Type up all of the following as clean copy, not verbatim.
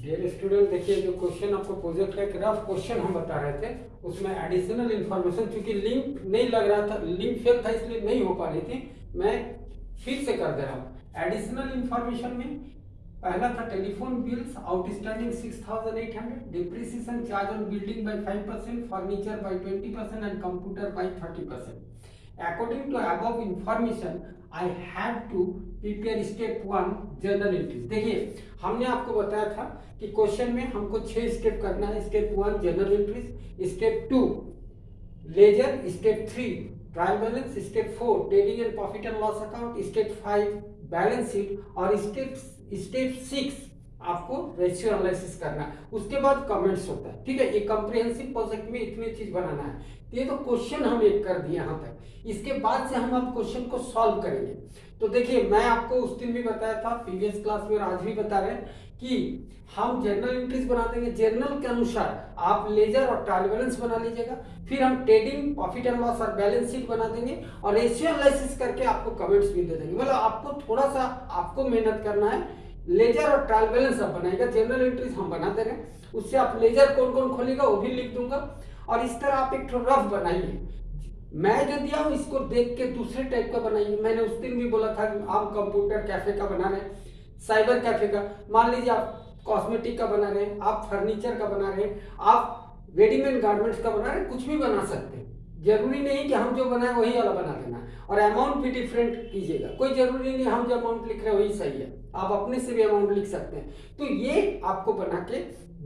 Dear student, देखिए जो question आपको प्रोजेक्ट का एक रफ क्वेश्चन हम बता रहे थे, उसमें एडिशनल इन्फॉर्मेशन, चूंकि लिंक नहीं लग रहा था, लिंक फेल था, इसलिए नहीं हो पा रही थी, मैं फिर से कर दे रहा हूँ। एडिशनल इन्फॉर्मेशन में पहला था telephone bills outstanding 6,800, depreciation charge on building by 5%, furniture by 20% and computer by 30%। According to above information, I had to prepare step 1 journal entries। देखिए हमने आपको बताया था कि क्वेश्चन में हमको 6 स्टेप करना है। Step 1 journal entries, step 2 ledger, step 3 trial balance, step 4 trading and profit and loss account, step 5 balance sheet और स्टेप 6 आपको रेशियो एनालिसिस करना है। उसके बाद कमेंट्स होता है। ठीक है, ये कॉम्प्रिहेंसिव प्रोजेक्ट में इतनी चीज बनाना है। तो ये तो क्वेश्चन हम एक कर दिए यहाँ तक। इसके बाद से हम अब क्वेश्चन को सॉल्व करेंगे। तो देखिए मैं आपको उस दिन भी बताया था, प्रीवियस क्लास में, आज भी बता रहे हैं कि हम जर्नल एंट्रीज बना देंगे। जर्नल के अनुसार आप लेजर और ट्रायल बैलेंस बना लीजिएगा, फिर हम ट्रेडिंग, प्रॉफिट एंड लॉस और बैलेंस शीट बना देंगे और रेशियो एनालिसिस करके आपको कमेंट्स भी दे देंगे। मतलब आपको थोड़ा सा आपको मेहनत करना है। लेजर और ट्रायल बैलेंस आप बनाएगा, जर्नल एंट्रीज हम बना दे रहे हैं। उससे आप लेजर कौन कौन खोलेगा वो भी लिख दूंगा और इस तरह आप एक रफ बनाइए। मैं जो दिया हूं इसको देख के दूसरे टाइप का बनाइए। मैंने उस दिन भी बोला था कि आप कंप्यूटर कैफे का बना रहे हैं, साइबर कैफे का, मान लीजिए आप कॉस्मेटिक का बना रहे हैं, आप फर्नीचर का बना रहे हैं, आप रेडीमेड गारमेंट्स का बना रहे हैं, कुछ भी बना सकते हैं। जरूरी नहीं कि हम जो बनाए वही वाला बना देना और अमाउंट भी डिफरेंट कीजिएगा। कोई जरूरी नहीं हम जो अमाउंट लिख रहे हैं वही सही है, आप अपने से भी अमाउंट लिख सकते हैं। तो ये आपको बना के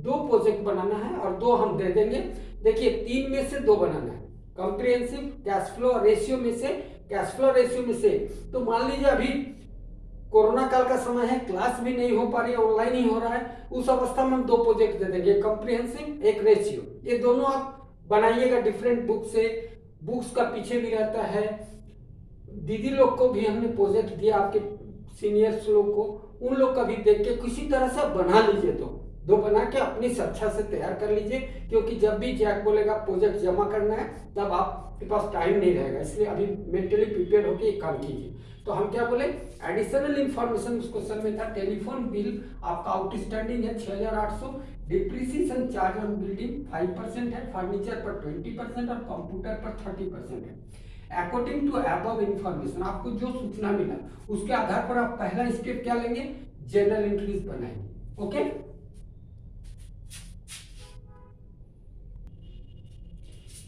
2 प्रोजेक्ट बनाना है और 2 हम दे देंगे। देखिए 3 में से 2 बनाना है, कॉम्प्रिहेंसिव कैश फ्लो रेशियो में से, कैश फ्लो रेशियो में से। तो मान लीजिए अभी कोरोना काल का समय है, क्लास भी नहीं हो पा रही है, ऑनलाइन ही हो रहा है, उस अवस्था में हम 2 प्रोजेक्ट दे देंगे, कॉम्प्रिहेंसिव, एक रेशियो। ये दोनों आप बनाइएगा डिफरेंट बुक से। बुक्स का पीछे भी रहता है। दीदी लोग को भी हमने प्रोजेक्ट दिया, आपके सीनियर्स लोग को, उन लोग का भी देख के किसी तरह से बना लीजिए। दो बना के अपनी से अच्छा से तैयार कर लीजिए, क्योंकि जब भी जैक बोलेगा प्रोजेक्ट जमा करना है तब आपके पास टाइम नहीं रहेगा, इसलिए अभी मेंटली प्रिपेयर होकर ये काम कीजिए। तो हम क्या बोले, एडिशनल इन्फॉर्मेशन उस क्वेश्चन में था, टेलीफोन बिल आपका आउटस्टैंडिंग है 6,800, डिप्रिसिएशन चार्ज ऑन बिल्डिंग 5% है, फर्नीचर पर 20% और कंप्यूटर पर 30% है। अकॉर्डिंग टू अबव इन्फॉर्मेशन, आपको जो सूचना मिला उसके आधार पर आप पहला स्टेप क्या लेंगे, जर्नल एंट्रीज बनाएंगे। ओके,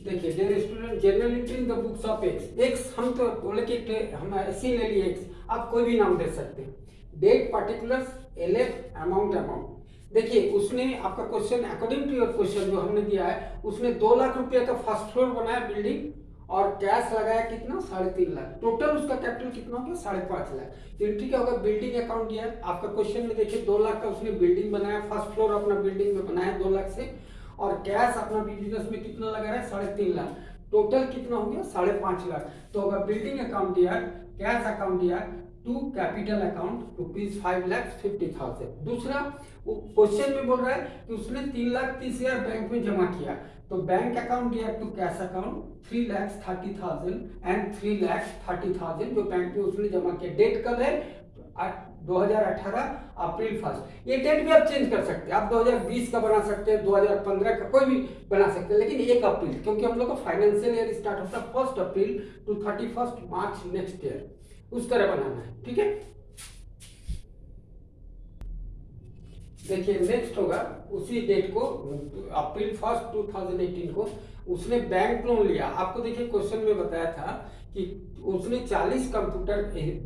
देखिए dear student, journal entry in the books of X हम तो बोले कि हम ऐसे ही ले लिए एक्स, आप कोई भी नाम दे सकते हैं। Date, particulars, LF, amount. देखिए उसने आपका question, according to your question जो हमने दिया है, उसने 2 लाख रुपए का फर्स्ट फ्लोर बनाया बिल्डिंग और कैश लगाया कितना, 3.5 लाख। टोटल उसका कैपिटल कितना हो गया, 5.5 लाख। तो एंट्री क्या होगा, बिल्डिंग अकाउंट दिया है आपका क्वेश्चन में। देखिए 2 लाख का उसने बिल्डिंग बनाया, फर्स्ट फ्लोर अपना बिल्डिंग में बनाया 2 लाख से, और कैश अपना बिजनेस में कितना लगा रहा है, 3.5 लाख। टोटल कितना हो गया, 5.5 लाख। तो अगर बिल्डिंग अकाउंट दिया, कैश अकाउंट दिया, टू कैपिटल अकाउंट ₹5,50,000। दूसरा क्वेश्चन में बोल रहा है कि उसने 3,30,000 बैंक में जमा किया, तो बैंक अकाउंट दिया टू कैश अकाउंट 3,30,000 एंड 3,30,000 जो बैंक में उसने जमा किया। डेट कब है, 2018 अप्रैल 1। ये डेट भी आप चेंज कर सकते हैं, आप 2020 का बना सकते हैं, 2015 का, कोई भी बना सकते हैं, लेकिन 1 अप्रैल, क्योंकि हम लोग का फाइनेंशियल ईयर स्टार्ट होता है 1 अप्रैल टू 31 मार्च नेक्स्ट ईयर, उस तरह बनाना है। ठीक है, देखिए नेक्स्ट होगा उसी डेट को, अप्रैल 1, 2018 को उसने बैंक लोन लिया। आपको देखिए क्वेश्चन में बताया था कि उसने 40 कंप्यूटर,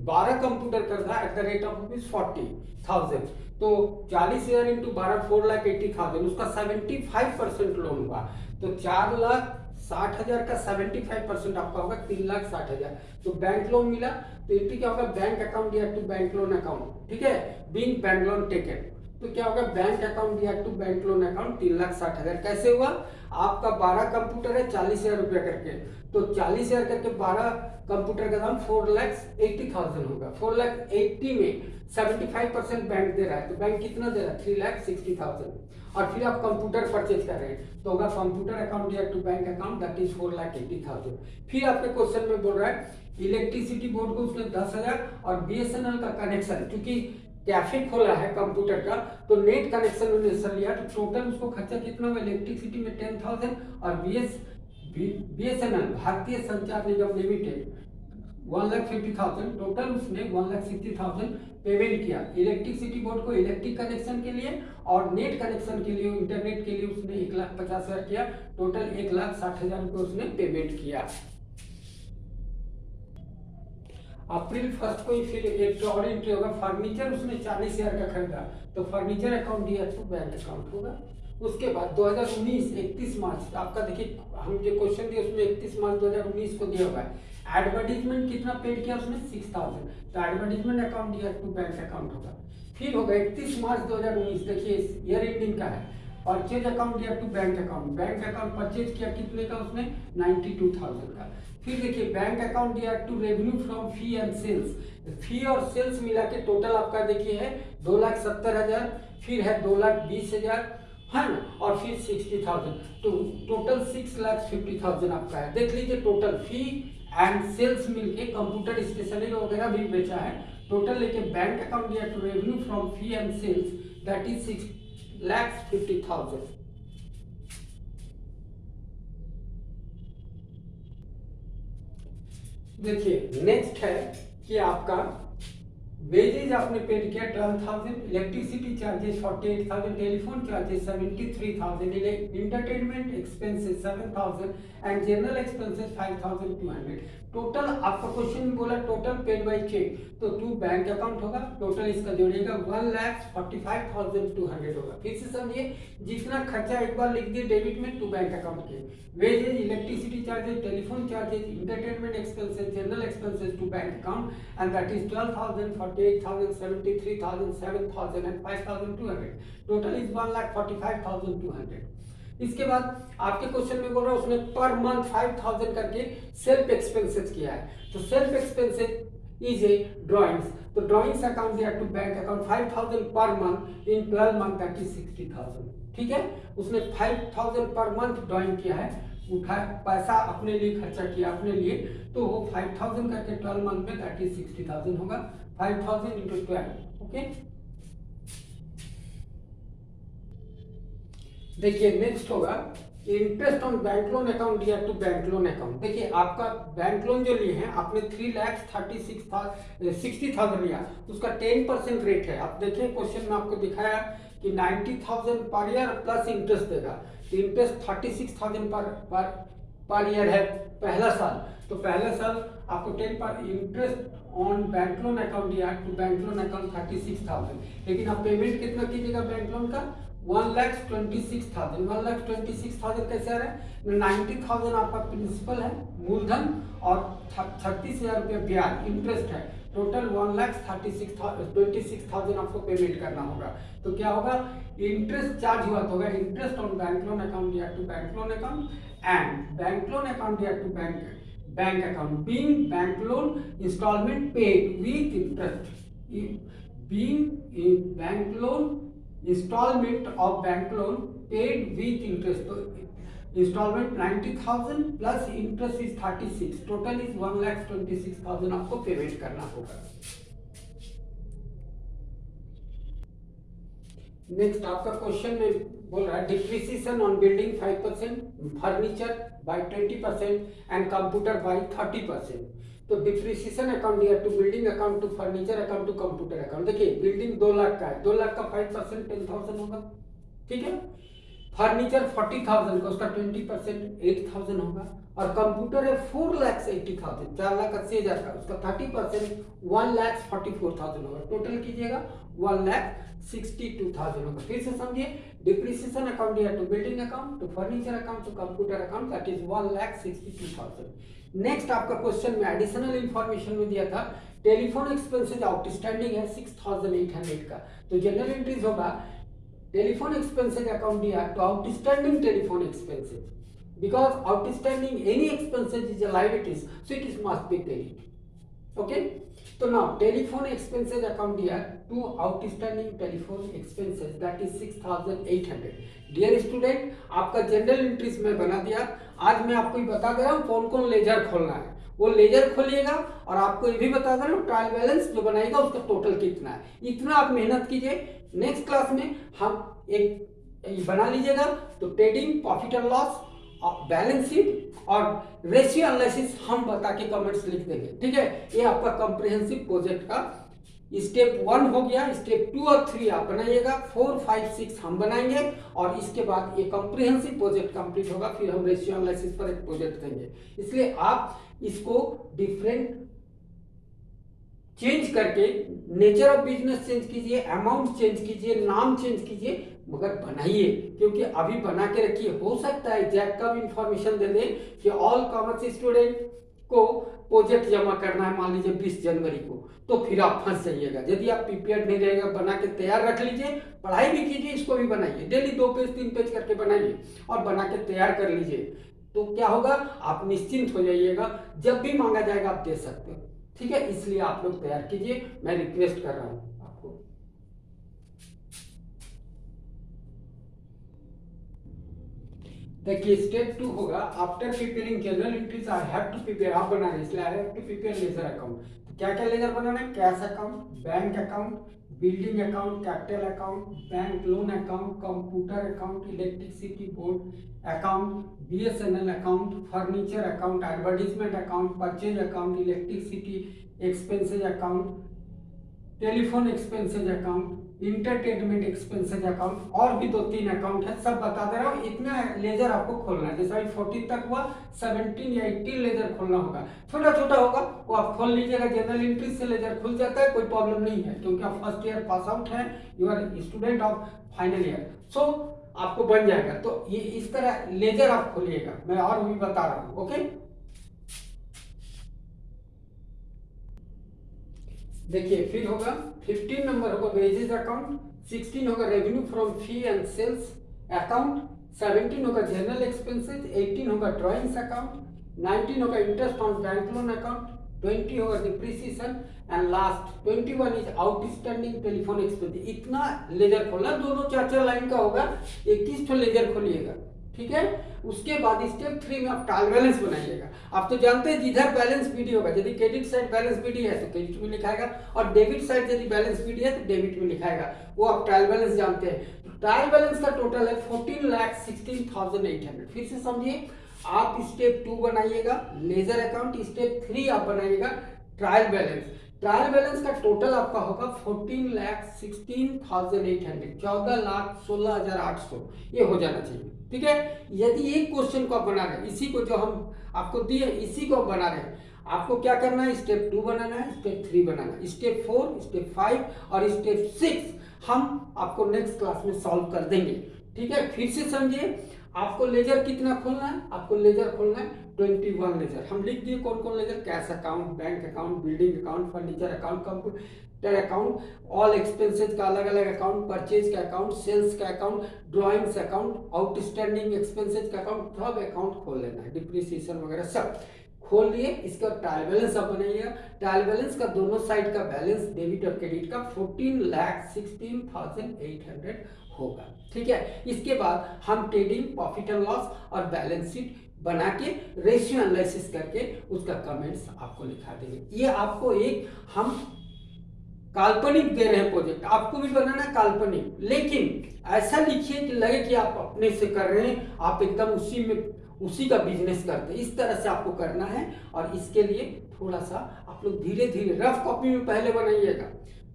12 कंप्यूटर कर था एट द रेट ऑफ ₹40,000। तो 40,000 इंटू 12, 4,80,000, उसका 75% लोन हुआ। तो 4,60,000 का 75% आपका होगा 3,60,000। तो बैंक लोन मिला, तो एंट्री क्या होगा, बैंक अकाउंट दिया टू बैंक लोन अकाउंट। ठीक है, बीइंग बैंक लोन टेकन, तो क्या होगा, बैंक अकाउंट दिया टू बैंक लोन अकाउंट 3,60,000। कैसे हुआ, आपका 12 कंप्यूटर है 40,000 रुपया करके, तो 40,000 करके 12 कंप्यूटर का दाम 4,80,000 होगा। 4,80,000 में 75% बैंक दे रहा है, तो बैंक कितना दे रहा है, 3,60,000। और फिर आप कंप्यूटर परचेज कर रहे हैं, तो होगा कंप्यूटर अकाउंट दिया to bank account that is 4,80,000। फिर आपके क्वेश्चन में बोल रहा है इलेक्ट्रिसिटी बोर्ड को उसने 10,000 और बीएसएनएल का कनेक्शन, क्योंकि कैफे खोला है कंप्यूटर का, तो नेट कनेक्शन उन्होंने लिया, तो टोटल उसको खर्चा कितना हुआ इलेक्ट्रिसिटी में 10,000, और BSNL भारतीय संचार निगम लिमिटेड 1,50,000, टोटल उसने 1,60,000 पेमेंट किया इलेक्ट्रिसिटी बोर्ड को इलेक्ट्रिक कनेक्शन के लिए, और नेट कनेक्शन के लिए इंटरनेट के लिए उसने 1,50,000 किया, टोटल 1,60,000 रुपये उसने पेमेंट किया। अप्रैल 1 को ही फिर एक और एंट्री होगा, फर्नीचर उसने 40,000 का खरीदा, तो फर्नीचर अकाउंट दिया तो बैंक अकाउंट होगा। उसके बाद 2019 31 मार्च, आपका देखिए हम जो क्वेश्चन दिए उसमें 31 मार्च 2019 को दिया हुआ है। एडवर्टीजमेंट कितना पेड किया उसने 6,000, तो एडवर्टीजमेंट अकाउंट दिया टू बैंक अकाउंट होगा। फिर होगा 31 मार्च 2019, देखिए ईयर एंडिंग का है, परचेज अकाउंट दिया to bank account, bank account purchase किया कितने का उसने 92,000 का। फिर देखिए बैंक अकाउंट दिया to revenue from fee and sales, fee और सेल्स मिला के टोटल आपका देखिए है 2,70,000, फिर है 2,20,000 है ना, और फिर 60,000, तो टोटल 6,50,000 आपका है। देख लीजिए टोटल फी एंड सेल्स मिलके कंप्यूटर स्टेशनरी वगैरह भी बेचा है, टोटल लेके बैंक अकाउंट दिया to revenue from fee and sales that is 6,50,000। देखिए नेक्स्ट है कि आपका वेजेज आपने पेड किया 12,000, electricity charges 48,000, telephone charges 73,000, entertainment expenses 7,000 and general expenses 5,200। Total आपका क्वेश्चन बोला टोटल पेड बाय चेक, तो टू बैंक अकाउंट होगा, टोटल इसका जोड़िएगा 1,45,200 होगा। फिर से समझिए, जितना खर्चा एक बार लिख दिए डेबिट में टू बैंक अकाउंट के, wages, electricity charges, telephone charges, entertainment expenses, general expenses to bank account, and that is 12,000, 48,000, 73,000, 7,000 and 5,200। Total is 1,45,200। इसके बाद आपके क्वेश्चन में बोल रहा है उसने पर मंथ 5,000 करके सेल्फ एक्सपेंसेस किया है, तो self expenses is a drawings, तो ड्राइंग्स अकाउंट दिया टू बैंक अकाउंट 5,000 पर month in 12 month that is 60,000। ठीक है, उसने 5,000 पर मंथ ड्राइंग किया है, उठा पैसा अपने लिए खर्चा किया अपने लिए, तो वो 5,000 करके 12 मंथ में दैट इज 60,000 होगा, 5,000 into 12। ओके, देखिए नेक्स्ट होगा interest on bank loan account दिया टू बैंक लोन अकाउंट। देखिए आपका बैंक लोन जो लिए हैं आपने 3,60,000 लिया, उसका 10% रेट है। आप देखिए क्वेश्चन में आपको दिखाया कि 90,000 पर ईयर प्लस इंटरेस्ट देगा, तो इंटरेस्ट 36,000 पर ईयर है पहला साल, तो पहला साल आपको 10 पर interest on bank loan account दिया टू बैंक लोन अकाउंट 36,000, लेकिन आप पेमेंट कितना कीजिएगा बैंक लोन का 1,26,000। 1,26,000 कैसे आ रहा है, 90,000 आपका प्रिंसिपल है मूलधन और 36,000 रुपये ब्याज इंटरेस्ट है, टोटल 1,26,000 आपको पेमेंट करना होगा। तो क्या होगा, इंटरेस्ट चार्ज हुआ तो होगा interest on bank loan account दिया to bank loan account and bank loan account दिया to bank account being bank loan instalment paid with interest, being bank loan instalment of bank loan paid with interest, तो instalment 90,000 plus interest is 36, total is 1,26,000 आपको payment करना होगा। Next आपका question में बोल रहा है depreciation on building 5%, furniture by 20% and computer by 30%। तो डिप्रिसिएशन अकाउंट दिया to building account to furniture account to computer account. देखिए बिल्डिंग 2 लाख का है, 2 लाख का 5% 10,000 होगा, ठीक है। फर्नीचर 40,000 का, उसका 20% 8,000 होगा, और कंप्यूटर है 4,80,000, 4,80,000 का, उसका 30% 1,44,000 होगा, टोटल कीजिएगा 1,62,000 होगा। फिर से समझिए, डिप्रिसिएशन अकाउंट दिया to building account to furniture account to computer account that is 1,62,000। Next आपका क्वेश्चन में एडिशनल इंफॉर्मेशन में दिया था टेलीफोन एक्सपेंसेस आउटस्टैंडिंग है 6,800 का, तो जनरल एंट्रीज होगा टेलीफोन एक्सपेंसेस अकाउंट दिया तो outstanding telephone expenses, because outstanding any expenses is a liabilities, so it is must be paid. Okay, so now telephone expenses account here to outstanding telephone expenses that is 6,800. Dear student, आपका journal entries में बना दिया। आज मैं आपको बता दे रहा हूँ कौन कौन लेजर खोलना है, वो लेजर खोलिएगा और आपको ये भी बता दे रहा हूँ ट्रायल बैलेंस जो बनाएगा उसका टोटल कितना है, इतना आप मेहनत कीजिए। नेक्स्ट क्लास में हम एक बना लीजिएगा, तो trading, profit and loss, balance sheet और रेशियो एनालिसिस हम बता के कमेंट्स लिख देंगे, ठीक है। ये आपका कॉम्प्रिहेंसिव प्रोजेक्ट का स्टेप 1 हो गया। स्टेप 2 और 3 आप बनाइएगा, 4, 5, 6 हम बनाएंगे और इसके बाद ये कॉम्प्रिहेंसिव प्रोजेक्ट कंप्लीट होगा, फिर हम रेशियो एनालिसिस पर एक प्रोजेक्ट देंगे। इसलिए आप इसको डिफरेंट चेंज करके नेचर ऑफ बिजनेस चेंज कीजिए, अमाउंट चेंज कीजिए, नाम चेंज कीजिए, मगर बनाइए, क्योंकि अभी बना के रखिए। हो सकता है जैक का भी इंफॉर्मेशन दे दे कि ऑल कॉमर्स स्टूडेंट को प्रोजेक्ट जमा करना है, मान लीजिए 20 जनवरी को, तो फिर आप फंस जाइएगा। यदि आप प्रिपेयर नहीं रहेगा, बना के तैयार रख लीजिए, पढ़ाई भी कीजिए, इसको भी बनाइए, डेली 2 पेज 3 पेज करके बनाइए और बना के तैयार कर लीजिए। तो क्या होगा, आप निश्चिंत हो जाइएगा, जब भी मांगा जाएगा आप दे सकते हो, ठीक है। इसलिए आप लोग तैयार कीजिए, मैं रिक्वेस्ट कर रहा हूं आपको। देखिए स्टेप 2 होगा, after preparing journal entries I have to prepare, आप बना रहे हैं इसलिए I have to prepare ledger account. तो क्या क्या लेजर बनाना है, cash account, bank account, building account, capital account, bank loan account, computer account, electricity board account, BSNL account, furniture account, advertisement account, purchase account, electricity expenses account, telephone expenses account, entertainment expenses account, और भी 2-3 account है, सब बता दे रहा हूँ। इतना laser आपको खोलना है, जैसा 14 तक हुआ, 17 या 18 लेजर खोलना होगा। छोटा छोटा होगा वो आप खोल लीजिएगा, जनरल एंट्री से लेजर खुल जाता है, कोई प्रॉब्लम नहीं है, क्योंकि आप फर्स्ट ईयर पास आउट है, you are student of final year, so आपको बन जाएगा। तो ये इस तरह लेजर आप खोलिएगा, मैं और भी बता रहा हूँ, ओके। देखिए फिर होगा 15 नंबर होगा वेजेस अकाउंट, 16 होगा revenue from fee and sales account, 17 होगा जनरल एक्सपेंसेस, 18 होगा ड्राइंग्स अकाउंट, 19 होगा interest on bank loan account, 20 होगा depreciation and last 21 is outstanding telephone expense. इतना लेजर खोलना, 2-2 4-4 लाइन का होगा, 21 तो लेजर खोलिएगा, ठीक है। उसके बाद स्टेप 3 में आप ट्रायल बैलेंस बनाइएगा। आप तो जानते हैं जिधर बैलेंस बीडी होगा, यदि क्रेडिट साइड बैलेंस बीडी है तो क्रेडिट में लिखाएगा, और डेबिट साइड यदि बैलेंस बीडी है तो डेबिट में लिखाएगा, वो आप ट्रायल बैलेंस जानते हैं। तो ट्रायल बैलेंस का टोटल है 14,16,800। फिर से समझिए, आप स्टेप 2 बनाइएगा लेजर अकाउंट, स्टेप 3 आप बनाइएगा ट्रायल बैलेंस। ट्रायल बैलेंस का टोटल आपका होगा 14,16,800, 14,16,800, ये हो जाना चाहिए, ठीक है। यदि एक क्वेश्चन को आप बना रहे हैं, इसी को जो हम आपको दिए इसी को बना रहे हैं, आपको क्या करना है, स्टेप 2 बनाना है, स्टेप 3 बनाना है, स्टेप 4, स्टेप 5 और स्टेप 6 हम आपको नेक्स्ट क्लास में सॉल्व कर देंगे, ठीक है। फिर से समझिए, आपको लेजर कितना खोलना है, आपको लेजर खोलना है 21 लेजर। हम लिख दिए कौन कौन ledger, cash account, bank account, building account, furniture account, computer account, all expenses का अलग अलग अकाउंट, परचेज का अकाउंट, सेल्स का account, drawings account, outstanding expenses का अकाउंट, सब अकाउंट खोल लेना है, डिप्रिसिएशन वगैरह सब खोल लिए। इसका ट्रायल बैलेंस आप बनाइएगा। ट्रायल बैलेंस का दोनों साइड का बैलेंस डेबिट और क्रेडिट का 14,16,800 होगा, ठीक है। इसके बाद हम ट्रेडिंग, प्रॉफिट एंड लॉस और बैलेंस शीट बना के रेशियो एनालिसिस करके उसका कमेंट्स आपको लिखा देंगे। ये आपको एक हम काल्पनिक दे रहे हैं प्रोजेक्ट, आपको भी बनाना है काल्पनिक, लेकिन ऐसा लिखिए कि लगे कि आप अपने से कर रहे हैं, आप एकदम उसी का बिजनेस करते हैं, इस तरह से आपको करना है। और इसके लिए थोड़ा सा आप लोग धीरे धीरे रफ कॉपी में पहले बनाइएगा,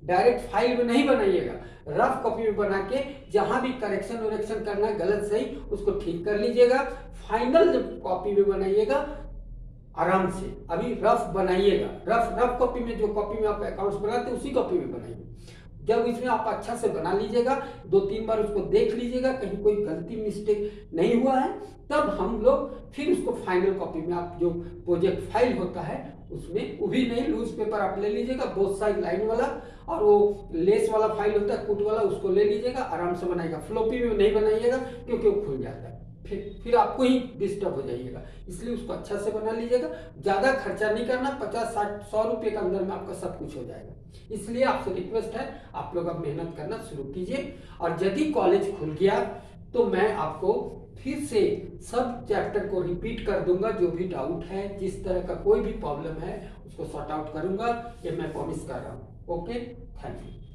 डायरेक्ट फाइल में नहीं बनाइएगा, रफ कॉपी में बना के जहां भी करेक्शन वरेक्शन करना है गलत सही उसको ठीक कर लीजिएगा। फाइनल जब कॉपी में बनाइएगा आराम से, अभी रफ बनाइएगा, रफ कॉपी में, जो कॉपी में आप अकाउंट्स बनाते हैं उसी कॉपी में बनाइए। जब इसमें आप अच्छा से बना लीजिएगा, 2-3 बार उसको देख लीजिएगा कहीं कोई गलती मिस्टेक नहीं हुआ है, तब हम लोग फिर उसको फाइनल कॉपी में, आप जो प्रोजेक्ट फाइल होता है उसमें, वो भी नहीं लूज पेपर आप ले लीजिएगा, बोथ साइड लाइन वाला, और वो लेस वाला फाइल होता है कुट वाला, उसको ले लीजिएगा, आराम से बनाइएगा। फ्लॉपी में नहीं बनाइएगा क्योंकि वो खुल जाता है, फिर आपको ही डिस्टर्ब हो जाइएगा, इसलिए उसको अच्छा से बना लीजिएगा। ज़्यादा खर्चा नहीं करना, 50, 60, 100 रुपये के अंदर में आपका सब कुछ हो जाएगा। इसलिए आपसे रिक्वेस्ट है, आप लोग अब मेहनत करना शुरू कीजिए, और यदि कॉलेज खुल गया तो मैं आपको फिर से सब चैप्टर को रिपीट कर दूंगा। जो भी डाउट है, जिस तरह का कोई भी प्रॉब्लम है, उसको सॉर्ट आउट करूंगा, ये मैं प्रॉमिस कर रहा हूँ। Okay, thank you.